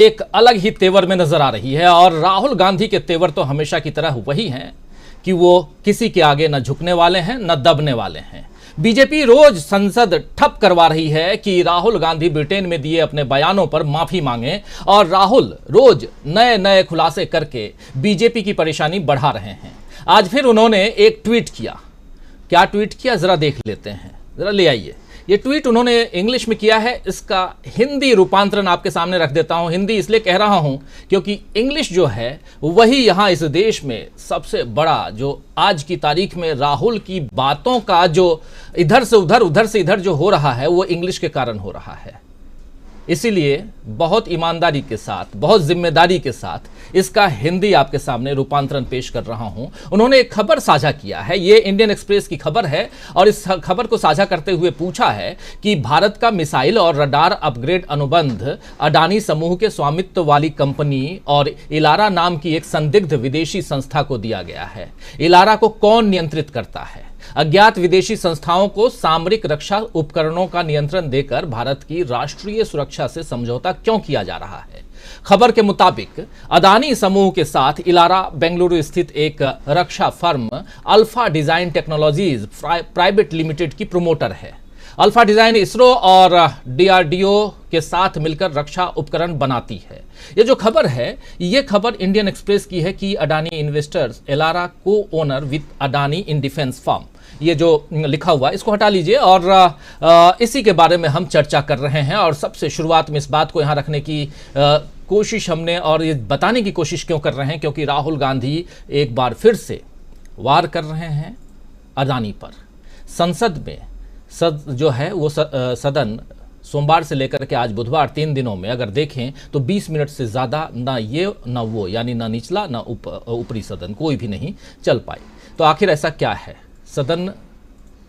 एक अलग ही तेवर में नजर आ रही है। और राहुल गांधी के तेवर तो हमेशा की तरह वही हैं कि वो किसी के आगे न झुकने वाले हैं न दबने वाले हैं। बीजेपी रोज संसद ठप करवा रही है कि राहुल गांधी ब्रिटेन में दिए अपने बयानों पर माफी मांगे, और राहुल रोज नए नए खुलासे करके बीजेपी की परेशानी बढ़ा रहे हैं। आज फिर उन्होंने एक ट्वीट किया। क्या ट्वीट किया जरा देख लेते हैं, जरा ले आइए। ये ट्वीट उन्होंने इंग्लिश में किया है, इसका हिंदी रूपांतरण आपके सामने रख देता हूं। हिंदी इसलिए कह रहा हूं क्योंकि इंग्लिश जो है वही यहां इस देश में सबसे बड़ा, जो आज की तारीख में राहुल की बातों का जो इधर से उधर जो हो रहा है वो इंग्लिश के कारण हो रहा है। इसीलिए बहुत ईमानदारी के साथ, बहुत जिम्मेदारी के साथ इसका हिंदी आपके सामने रूपांतरण पेश कर रहा हूं। उन्होंने एक खबर साझा किया है, ये इंडियन एक्सप्रेस की खबर है, और इस खबर को साझा करते हुए पूछा है कि भारत का मिसाइल और रडार अपग्रेड अनुबंध अडानी समूह के स्वामित्व वाली कंपनी और इलारा नाम की एक संदिग्ध विदेशी संस्था को दिया गया है। इलारा को कौन नियंत्रित करता है? अज्ञात विदेशी संस्थाओं को सामरिक रक्षा उपकरणों का नियंत्रण देकर भारत की राष्ट्रीय सुरक्षा से समझौता क्यों किया जा रहा है? खबर के मुताबिक अदानी समूह के साथ इलारा बेंगलुरु स्थित एक रक्षा firm Alpha Design Technologies Private Limited की प्रमोटर है। अल्फा डिजाइन इसरो और डीआरडीओ के साथ मिलकर रक्षा उपकरण बनाती है। ये जो खबर है, ये खबर इंडियन एक्सप्रेस की है कि अडानी इन्वेस्टर्स इलारा को owner with Adani in defence firm, ये जो लिखा हुआ इसको हटा लीजिए। और इसी के बारे में हम चर्चा कर रहे हैं। और सबसे शुरुआत में इस बात को यहाँ रखने की कोशिश हमने, और ये बताने की कोशिश क्यों कर रहे हैं, क्योंकि राहुल गांधी एक बार फिर से वार कर रहे हैं अडानी पर। संसद में जो है वो सदन सोमवार से लेकर के आज बुधवार 3 दिनों में अगर देखें तो 20 मिनट से ज़्यादा ना ये ना वो, यानी ना निचला ना ऊपरी सदन कोई भी नहीं चल पाई। तो आखिर ऐसा क्या है, सदन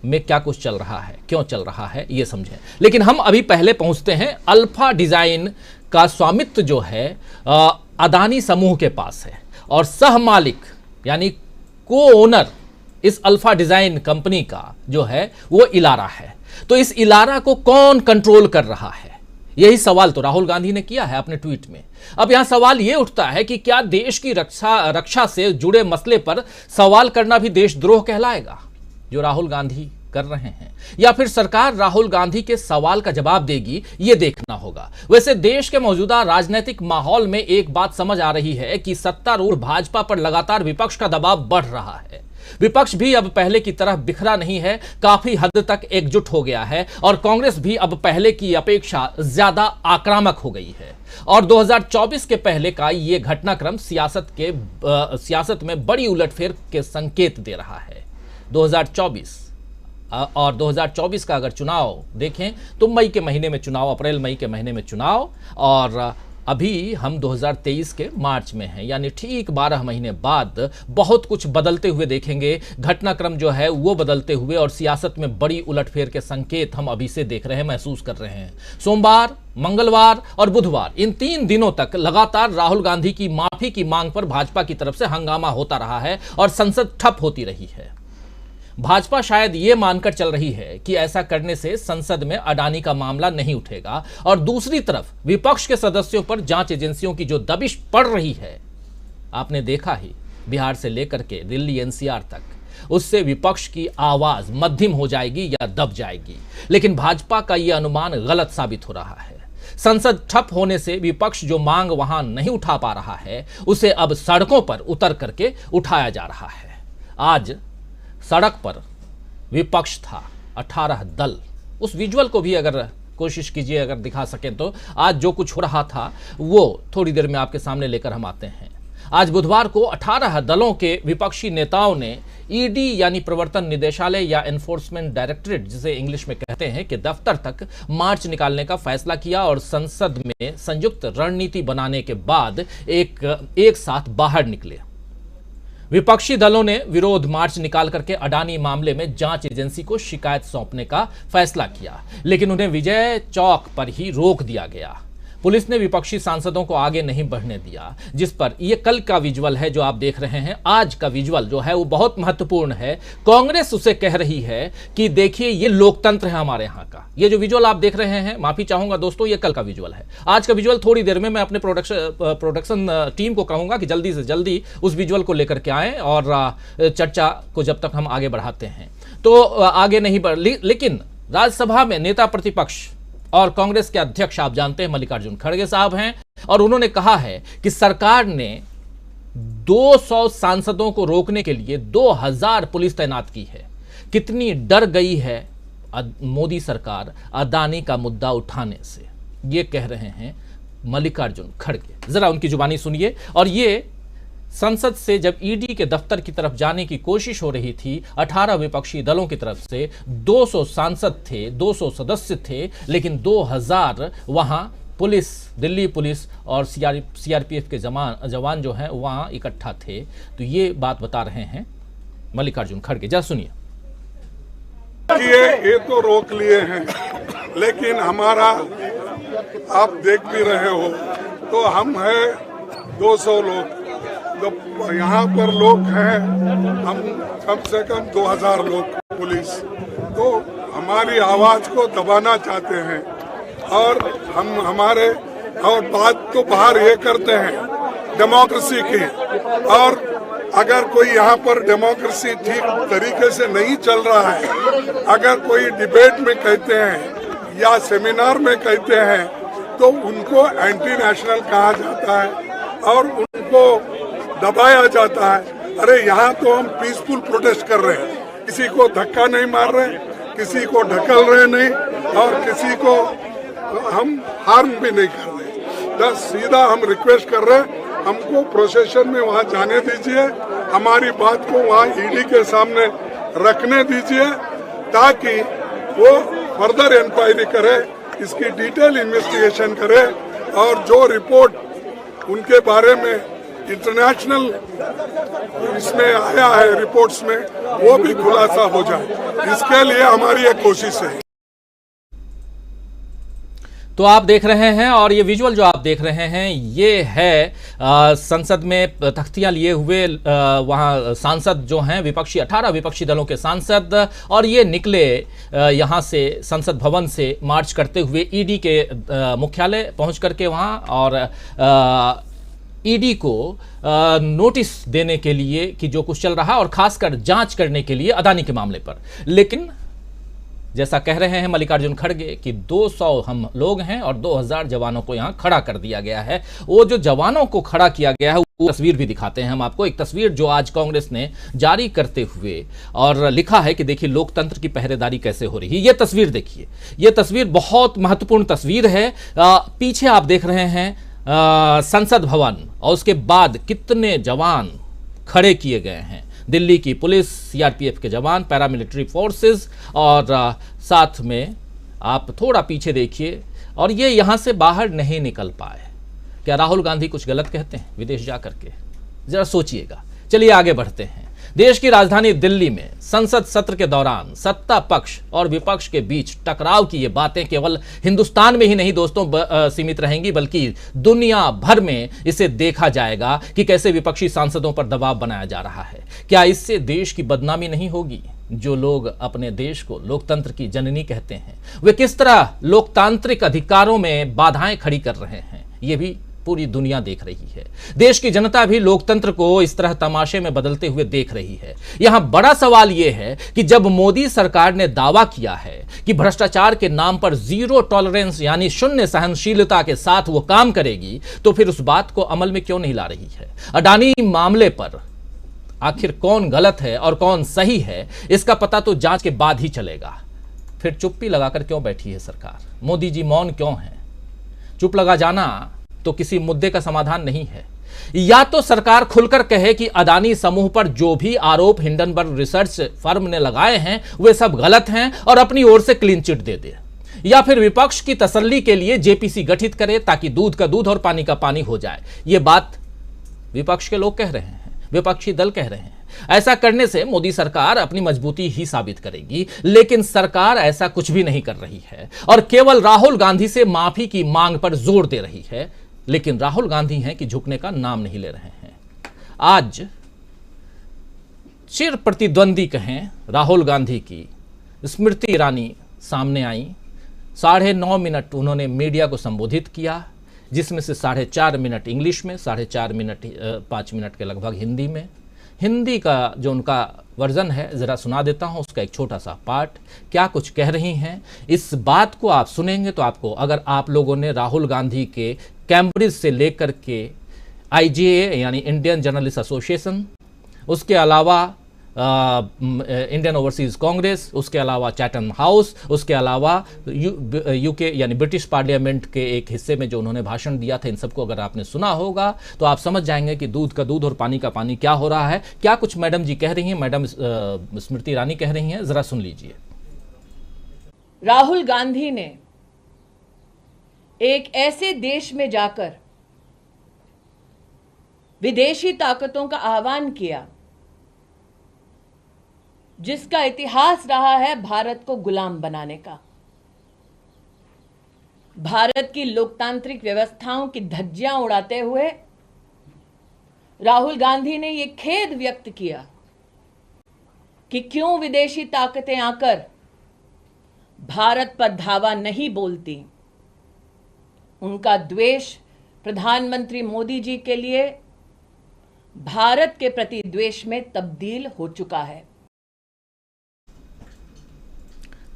में क्या कुछ चल रहा है, क्यों चल रहा है, ये समझें। लेकिन हम अभी पहले पहुंचते हैं, अल्फा डिजाइन का स्वामित्व जो है अदानी समूह के पास है, और सह मालिक यानी को ओनर इस अल्फा डिजाइन कंपनी का जो है वो इलारा है। तो इस इलारा को कौन कंट्रोल कर रहा है, यही सवाल तो राहुल गांधी ने किया है अपने ट्वीट में। अब यहां सवाल यह उठता है कि क्या देश की रक्षा से जुड़े मसले पर सवाल करना भी देशद्रोह कहलाएगा, जो राहुल गांधी कर रहे हैं, या फिर सरकार राहुल गांधी के सवाल का जवाब देगी, यह देखना होगा। वैसे देश के मौजूदा राजनीतिक माहौल में एक बात समझ आ रही है कि सत्तारूढ़ भाजपा पर लगातार विपक्ष का दबाव बढ़ रहा है। विपक्ष भी अब पहले की तरह बिखरा नहीं है, काफी हद तक एकजुट हो गया है, और कांग्रेस भी अब पहले की अपेक्षा ज्यादा आक्रामक हो गई है। और 2024 के पहले का यह घटनाक्रम सियासत में बड़ी उलटफेर के संकेत दे रहा है। 2024 और 2024 का अगर चुनाव देखें तो मई के महीने में चुनाव, अप्रैल मई के महीने में चुनाव, और अभी हम 2023 के मार्च में हैं, यानी ठीक 12 महीने बाद बहुत कुछ बदलते हुए देखेंगे। घटनाक्रम जो है वो बदलते हुए, और सियासत में बड़ी उलटफेर के संकेत हम अभी से देख रहे हैं, महसूस कर रहे हैं। सोमवार, मंगलवार और बुधवार, इन 3 दिनों तक लगातार राहुल गांधी की माफी की मांग पर भाजपा की तरफ से हंगामा होता रहा है और संसद ठप होती रही है। भाजपा शायद ये मानकर चल रही है कि ऐसा करने से संसद में अडानी का मामला नहीं उठेगा, और दूसरी तरफ विपक्ष के सदस्यों पर जांच एजेंसियों की जो दबिश पड़ रही है, आपने देखा ही, बिहार से लेकर के दिल्ली एनसीआर तक, उससे विपक्ष की आवाज मध्यम हो जाएगी या दब जाएगी। लेकिन भाजपा का यह अनुमान गलत साबित हो रहा है। संसद ठप होने से विपक्ष जो मांग वहां नहीं उठा पा रहा है, उसे अब सड़कों पर उतर करके उठाया जा रहा है। आज सड़क पर विपक्ष था, 18 दल। उस विजुअल को भी अगर कोशिश कीजिए, अगर दिखा सकें तो, आज जो कुछ हो रहा था वो थोड़ी देर में आपके सामने लेकर हम आते हैं। आज बुधवार को 18 दलों के विपक्षी नेताओं ने ईडी यानी प्रवर्तन निदेशालय या एनफोर्समेंट डायरेक्टरेट, जिसे इंग्लिश में कहते हैं, कि दफ्तर तक मार्च निकालने का फैसला किया, और संसद में संयुक्त रणनीति बनाने के बाद एक साथ बाहर निकले। विपक्षी दलों ने विरोध मार्च निकाल करके अडानी मामले में जांच एजेंसी को शिकायत सौंपने का फैसला किया, लेकिन उन्हें विजय चौक पर ही रोक दिया गया। पुलिस ने विपक्षी सांसदों को आगे नहीं बढ़ने दिया, जिस पर ये कल का विजुअल है जो आप देख रहे हैं। आज का विजुअल जो है वो बहुत महत्वपूर्ण है। कांग्रेस उसे कह रही है कि देखिए ये लोकतंत्र है हमारे यहाँ का। ये जो विजुअल आप देख रहे हैं, माफी चाहूंगा दोस्तों, ये कल का विजुअल है। आज का विजुअल थोड़ी देर में मैं अपने प्रोडक्शन टीम को कहूंगा कि जल्दी से जल्दी उस विजुअल को लेकर के आए और चर्चा को जब तक हम आगे बढ़ाते हैं तो आगे नहीं बढ़। लेकिन राज्यसभा में नेता प्रतिपक्ष और कांग्रेस के अध्यक्ष आप जानते हैं मल्लिकार्जुन खड़गे साहब हैं, और उन्होंने कहा है कि सरकार ने 200 सांसदों को रोकने के लिए 2000 पुलिस तैनात की है। कितनी डर गई है मोदी सरकार अदानी का मुद्दा उठाने से, ये कह रहे हैं मल्लिकार्जुन खड़गे। जरा उनकी जुबानी सुनिए। और ये संसद से जब ईडी के दफ्तर की तरफ जाने की कोशिश हो रही थी 18 विपक्षी दलों की तरफ से, 200 सांसद थे, 200 सदस्य थे, लेकिन 2000 वहां पुलिस, दिल्ली पुलिस और सीआरपीएफ के जवान जो हैं वहां इकट्ठा थे। तो ये बात बता रहे हैं मल्लिकार्जुन खड़गे। जरा सुनिए। ये तो रोक लिए हैं, लेकिन हमारा आप देख भी रहे हो तो हम हैं 200 लोग, तो यहाँ पर लोग हैं हम कम से कम 2000 लोग पुलिस। तो हमारी आवाज को दबाना चाहते हैं और हम हमारे और बात तो बाहर ये करते हैं डेमोक्रेसी की, और अगर कोई यहाँ पर डेमोक्रेसी ठीक तरीके से नहीं चल रहा है, अगर कोई डिबेट में कहते हैं या सेमिनार में कहते हैं तो उनको एंटी नेशनल कहा जाता है और उनको दबाया जाता है। अरे यहाँ तो हम पीसफुल प्रोटेस्ट कर रहे हैं, किसी को धक्का नहीं मार रहे, किसी को ढकल रहे नहीं और किसी को हम हार्म भी नहीं कर रहे। बस सीधा हम रिक्वेस्ट कर रहे हैं हमको प्रोसेशन में वहाँ जाने दीजिए, हमारी बात को वहाँ ईडी के सामने रखने दीजिए ताकि वो फर्दर इंक्वायरी करे, इसकी डिटेल इन्वेस्टिगेशन करे और जो रिपोर्ट उनके बारे में इंटरनेशनल इसमें आया है रिपोर्ट्स में वो भी खुलासा हो जाए, इसके लिए हमारी एक कोशिश है। तो आप देख रहे हैं और ये विजुअल जो आप देख रहे हैं ये है संसद में तख्तियां लिए हुए वहां सांसद जो हैं विपक्षी 18 विपक्षी दलों के सांसद, और ये निकले यहां से संसद भवन से मार्च करते हुए ईडी के मुख्यालय पहुंच करके वहां, और ईडी को नोटिस देने के लिए कि जो कुछ चल रहा और खासकर जांच करने के लिए अदानी के मामले पर। लेकिन जैसा कह रहे हैं मल्लिकार्जुन खड़गे कि 200 हम लोग हैं और 2000 जवानों को यहां खड़ा कर दिया गया है। वो जो जवानों को खड़ा किया गया है वो तस्वीर भी दिखाते हैं हम आपको, एक तस्वीर जो आज कांग्रेस ने जारी करते हुए और लिखा है कि देखिए लोकतंत्र की पहरेदारी कैसे हो रही है। ये तस्वीर देखिए, ये तस्वीर बहुत महत्वपूर्ण तस्वीर है। पीछे आप देख रहे हैं संसद भवन और उसके बाद कितने जवान खड़े किए गए हैं, दिल्ली की पुलिस, सीआरपीएफ के जवान, पैरामिलिट्री फोर्सेस, और साथ में आप थोड़ा पीछे देखिए और ये यहां से बाहर नहीं निकल पाए। क्या राहुल गांधी कुछ गलत कहते हैं विदेश जाकर के? जरा सोचिएगा। चलिए आगे बढ़ते हैं। देश की राजधानी दिल्ली में संसद सत्र के दौरान सत्ता पक्ष और विपक्ष के बीच टकराव की ये बातें केवल हिंदुस्तान में ही नहीं दोस्तों सीमित रहेंगी, बल्कि दुनिया भर में इसे देखा जाएगा कि कैसे विपक्षी सांसदों पर दबाव बनाया जा रहा है। क्या इससे देश की बदनामी नहीं होगी? जो लोग अपने देश को लोकतंत्र की जननी कहते हैं वे किस तरह लोकतांत्रिक अधिकारों में बाधाएं खड़ी कर रहे हैं, ये भी पूरी दुनिया देख रही है। देश की जनता भी लोकतंत्र को इस तरह तमाशे में बदलते हुए देख रही है। यहां बड़ा सवाल यह है कि जब मोदी सरकार ने दावा किया है कि भ्रष्टाचार के नाम पर जीरो टॉलरेंस यानी शून्य सहनशीलता के साथ वो काम करेगी, तो फिर उस बात को अमल में क्यों नहीं ला रही है? अडानी मामले पर आखिर कौन गलत है और कौन सही है, इसका पता तो जांच के बाद ही चलेगा। फिर चुप्पी लगाकर क्यों बैठी है सरकार? मोदी जी मौन क्यों है? चुप लगा जाना तो किसी मुद्दे का समाधान नहीं है। या तो सरकार खुलकर कहे कि अदानी समूह पर जो भी आरोप हिंडनबर्ग रिसर्च फर्म ने लगाए हैं वे सब गलत हैं और अपनी ओर से क्लीन चिट दे दे, या फिर विपक्ष की तसल्ली के लिए जेपीसी गठित करे ताकि दूध का दूध और पानी का पानी हो जाए। यह बात विपक्ष के लोग कह रहे हैं, विपक्षी दल कह रहे हैं। ऐसा करने से मोदी सरकार अपनी मजबूती ही साबित करेगी, लेकिन सरकार ऐसा कुछ भी नहीं कर रही है और केवल राहुल गांधी से माफी की मांग पर जोर दे रही है। लेकिन राहुल गांधी हैं कि झुकने का नाम नहीं ले रहे हैं। आज चिर प्रतिद्वंदी कहें राहुल गांधी की स्मृति ईरानी सामने आई। 9.5 मिनट उन्होंने मीडिया को संबोधित किया, जिसमें से 4.5 मिनट इंग्लिश में, 4.5 मिनट 5 मिनट के लगभग हिंदी में। हिंदी का जो उनका वर्जन है ज़रा सुना देता हूं, उसका एक छोटा सा पार्ट। क्या कुछ कह रही हैं इस बात को आप सुनेंगे तो आपको, अगर आप लोगों ने राहुल गांधी के कैम्ब्रिज से लेकर के IJA यानी इंडियन जर्नलिस्ट एसोसिएशन, उसके अलावा इंडियन ओवरसीज कांग्रेस, उसके अलावा चैटम हाउस, उसके अलावा UK यानी ब्रिटिश पार्लियामेंट के एक हिस्से में जो उन्होंने भाषण दिया था, इन सबको अगर आपने सुना होगा तो आप समझ जाएंगे कि दूध का दूध और पानी का पानी क्या हो रहा है। क्या कुछ मैडम जी कह रही हैं, मैडम स्मृति ईरानी कह रही हैं, जरा सुन लीजिए। राहुल गांधी ने एक ऐसे देश में जाकर विदेशी ताकतों का आह्वान किया जिसका इतिहास रहा है भारत को गुलाम बनाने का। भारत की लोकतांत्रिक व्यवस्थाओं की धज्जियां उड़ाते हुए राहुल गांधी ने यह खेद व्यक्त किया कि क्यों विदेशी ताकतें आकर भारत पर धावा नहीं बोलती। उनका द्वेष प्रधानमंत्री मोदी जी के लिए भारत के प्रति द्वेष में तब्दील हो चुका है।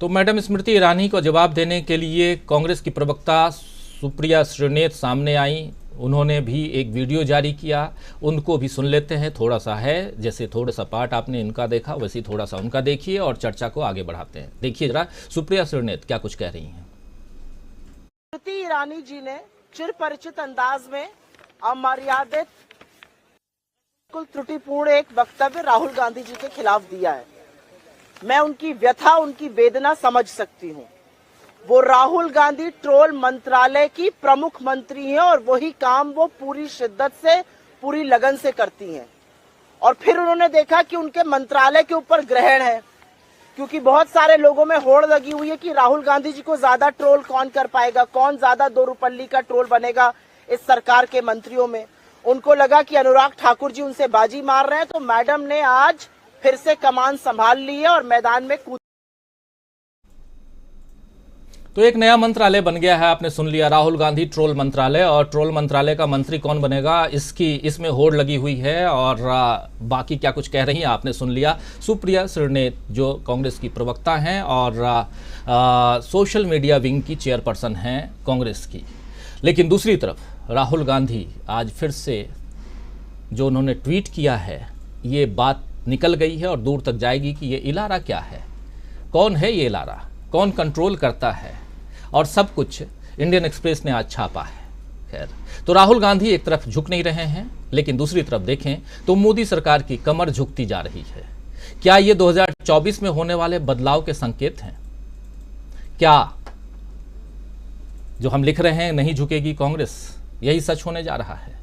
तो मैडम स्मृति ईरानी को जवाब देने के लिए कांग्रेस की प्रवक्ता सुप्रिया श्रीनेत सामने आई। उन्होंने भी एक वीडियो जारी किया, उनको भी सुन लेते हैं। थोड़ा सा है, जैसे थोड़ा सा पार्ट आपने इनका देखा वैसे ही थोड़ा सा उनका देखिए और चर्चा को आगे बढ़ाते हैं। देखिए जरा सुप्रिया श्रीनेत क्या कुछ कह रही हैं। स्मृति ईरानी जी ने चिरपरिचित अंदाज में अमर्यादित, बिल्कुल त्रुटिपूर्ण एक वक्तव्य राहुल गांधी जी के खिलाफ दिया है। मैं उनकी व्यथा, उनकी वेदना समझ सकती हूँ। वो राहुल गांधी ट्रोल मंत्रालय की प्रमुख मंत्री हैं और वही काम वो पूरी शिद्दत से, पूरी लगन से करती हैं। और फिर उन्होंने देखा कि उनके मंत्रालय के ऊपर ग्रहण है, क्योंकि बहुत सारे लोगों में होड़ लगी हुई है कि राहुल गांधी जी को ज्यादा ट्रोल कौन कर पाएगा, कौन ज्यादा दो रुपल्ली का ट्रोल बनेगा इस सरकार के मंत्रियों में। उनको लगा कि अनुराग ठाकुर जी उनसे बाजी मार रहे हैं, तो मैडम ने आज फिर से कमान संभाल ली है और मैदान में कूद। तो एक नया मंत्रालय बन गया है, आपने सुन लिया, राहुल गांधी ट्रोल मंत्रालय। और ट्रोल मंत्रालय का मंत्री कौन बनेगा इसमें होड़ लगी हुई है। और बाकी क्या कुछ कह रही हैं आपने सुन लिया। सुप्रिया श्रीनेत जो कांग्रेस की प्रवक्ता हैं और सोशल मीडिया विंग की चेयरपर्सन हैं कांग्रेस की। लेकिन दूसरी तरफ राहुल गांधी आज फिर से जो उन्होंने ट्वीट किया है, ये बात निकल गई है और दूर तक जाएगी कि ये इलारा क्या है, कौन है ये इलारा, कौन कंट्रोल करता है, और सब कुछ इंडियन एक्सप्रेस ने आज छापा है। खैर, तो राहुल गांधी एक तरफ झुक नहीं रहे हैं, लेकिन दूसरी तरफ देखें तो मोदी सरकार की कमर झुकती जा रही है। क्या ये 2024 में होने वाले बदलाव के संकेत हैं? क्या जो हम लिख रहे हैं नहीं झुकेगी कांग्रेस, यही सच होने जा रहा है?